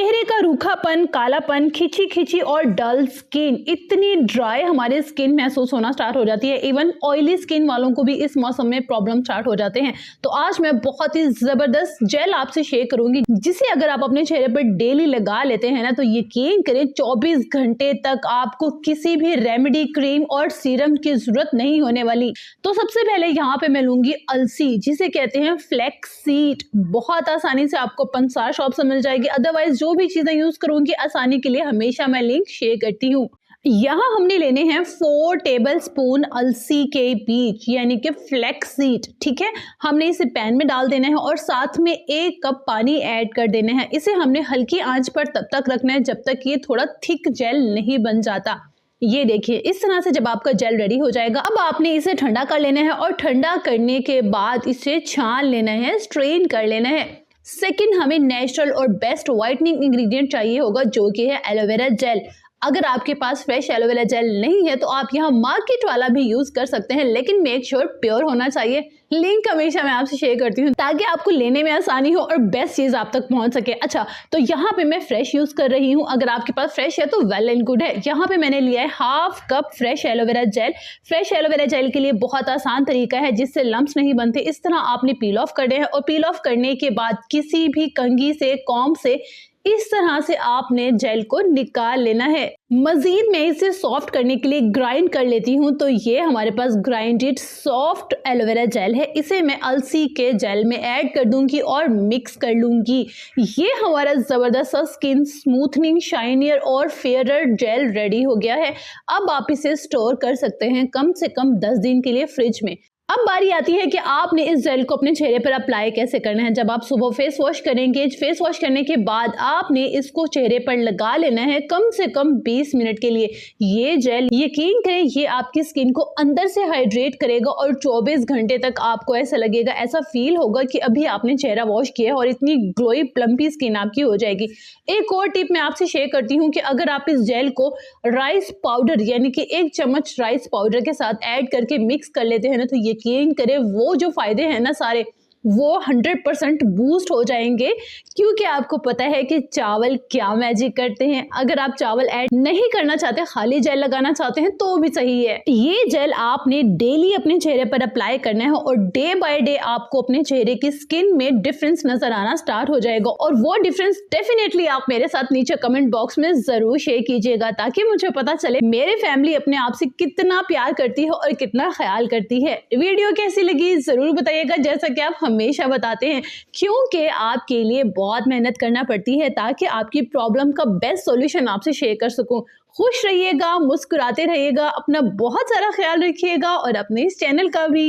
चेहरे का रूखापन, कालापन, खिंची-खिंची और डल स्किन, इतनी ड्राई हमारी स्किन महसूस होना स्टार्ट हो जाती है। इवन ऑयली स्किन वालों को भी इस मौसम में प्रॉब्लम स्टार्ट हो जाते हैं। तो आज मैं बहुत ही ज़बरदस्त जेल आपसे शेयर करूंगी, जिसे अगर आप अपने चेहरे पर डेली लगा लेते हैं ना, तो यकीन करें 24 घंटे तक आपको किसी भी रेमेडी, क्रीम और सीरम की जरूरत नहीं होने वाली। तो सबसे पहले यहाँ पे मैं लूंगी अलसी, जिसे कहते हैं फ्लैक्स सीड। बहुत आसानी से आपको पंसार शॉप से मिल जाएगी। अदरवाइज जो भी चीजें यूज करूंगी आसानी के लिए हमेशा मैं लिंक शेयर करती हूँ। यहाँ हमने लेने हैं 4 टेबलस्पून अलसी के बीज, यानी कि फ्लैक्स सीड। ठीक है, हमने इसे पैन में डाल देना है और साथ में 1 कप पानी ऐड कर देना है। इसे हमने हल्की आंच पर तब तक रखना है जब तक ये थोड़ा थिक जेल नहीं बन जाता। ये देखिए, इस तरह से जब आपका जेल रेडी हो जाएगा, अब आपने इसे ठंडा कर लेना है और ठंडा करने के बाद इसे छान लेना है, स्ट्रेन कर लेना है। सेकंड, हमें नेचुरल और बेस्ट व्हाइटनिंग इंग्रेडिएंट चाहिए होगा, जो कि है एलोवेरा जेल। अगर आपके पास फ्रेश एलोवेरा जेल नहीं है तो आप यहाँ मार्केट वाला भी यूज कर सकते हैं, लेकिन मेक श्योर प्योर होना चाहिए। लिंक हमेशा मैं आपसे शेयर करती हूँ ताकि आपको लेने में आसानी हो और बेस्ट चीज आप तक पहुंच सके। अच्छा, तो यहाँ पे मैं फ्रेश यूज कर रही हूँ। अगर आपके पास फ्रेश है तो वेल एंड गुड है। यहाँ पे मैंने लिया है 1/2 cup fresh aloe vera gel. Fresh aloe vera gel के लिए बहुत आसान तरीका है जिससे लम्प्स नहीं बनते। इस तरह आपने पील ऑफ करने हैं और पील ऑफ करने के बाद किसी भी कंघी से, कॉम्ब से इस तरह से आपने जेल को निकाल लेना है। मजीद मैं इसे सॉफ्ट करने के लिए ग्राइंड कर लेती हूँ। तो ये हमारे पास ग्राइंडेड सॉफ्ट एलोवेरा जेल है। इसे मैं अलसी के जेल में ऐड कर दूंगी और मिक्स कर लूंगी। ये हमारा जबरदस्त स्किन स्मूथनिंग, शाइनियर और फेयरर जेल रेडी हो गया है। अब आप इसे स्टोर कर सकते हैं कम से कम 10 दिन के लिए फ्रिज में। अब बारी आती है कि आपने इस जेल को अपने चेहरे पर अप्लाई कैसे करना है। जब आप सुबह फेस वॉश करेंगे, फेस वॉश करने के बाद आपने इसको चेहरे पर लगा लेना है कम से कम 20 मिनट के लिए। ये जेल, यकीन करें, ये आपकी स्किन को अंदर से हाइड्रेट करेगा और 24 घंटे तक आपको ऐसा लगेगा, ऐसा फील होगा कि अभी आपने चेहरा वॉश किया है और इतनी ग्लोई प्लम्पी स्किन आपकी हो जाएगी। एक और टिप मैं आपसे शेयर करती हूँ कि अगर आप इस जेल को राइस पाउडर, यानी कि 1 चम्मच राइस पाउडर के साथ ऐड करके मिक्स कर लेते हैं ना, तो यकीन करें वो जो फायदे हैं ना सारे, वो 100% बूस्ट हो जाएंगे। क्योंकि आपको पता है कि चावल क्या मैजिक करते हैं। अगर आप चावल ऐड नहीं करना चाहते, खाली जेल लगाना चाहते हैं तो भी सही है। ये जेल आपने डेली अपने चेहरे पर अप्लाई करना है और डे बाय डे आपको अपने चेहरे की स्किन में डिफरेंस नजर आना स्टार्ट हो जाएगा। और वो डिफरेंस डेफिनेटली आप मेरे साथ नीचे कमेंट बॉक्स में जरूर शेयर कीजिएगा, ताकि मुझे पता चले मेरे फैमिली अपने आप से कितना प्यार करती है और कितना ख्याल करती है। वीडियो कैसी लगी जरूर बताइएगा, जैसा कि आप हमेशा बताते हैं, क्योंकि आपके लिए बहुत मेहनत करना पड़ती है ताकि आपकी प्रॉब्लम का बेस्ट सॉल्यूशन आपसे शेयर कर सकूं। खुश रहिएगा, मुस्कुराते रहिएगा, अपना बहुत सारा ख्याल रखिएगा और अपने इस चैनल का भी।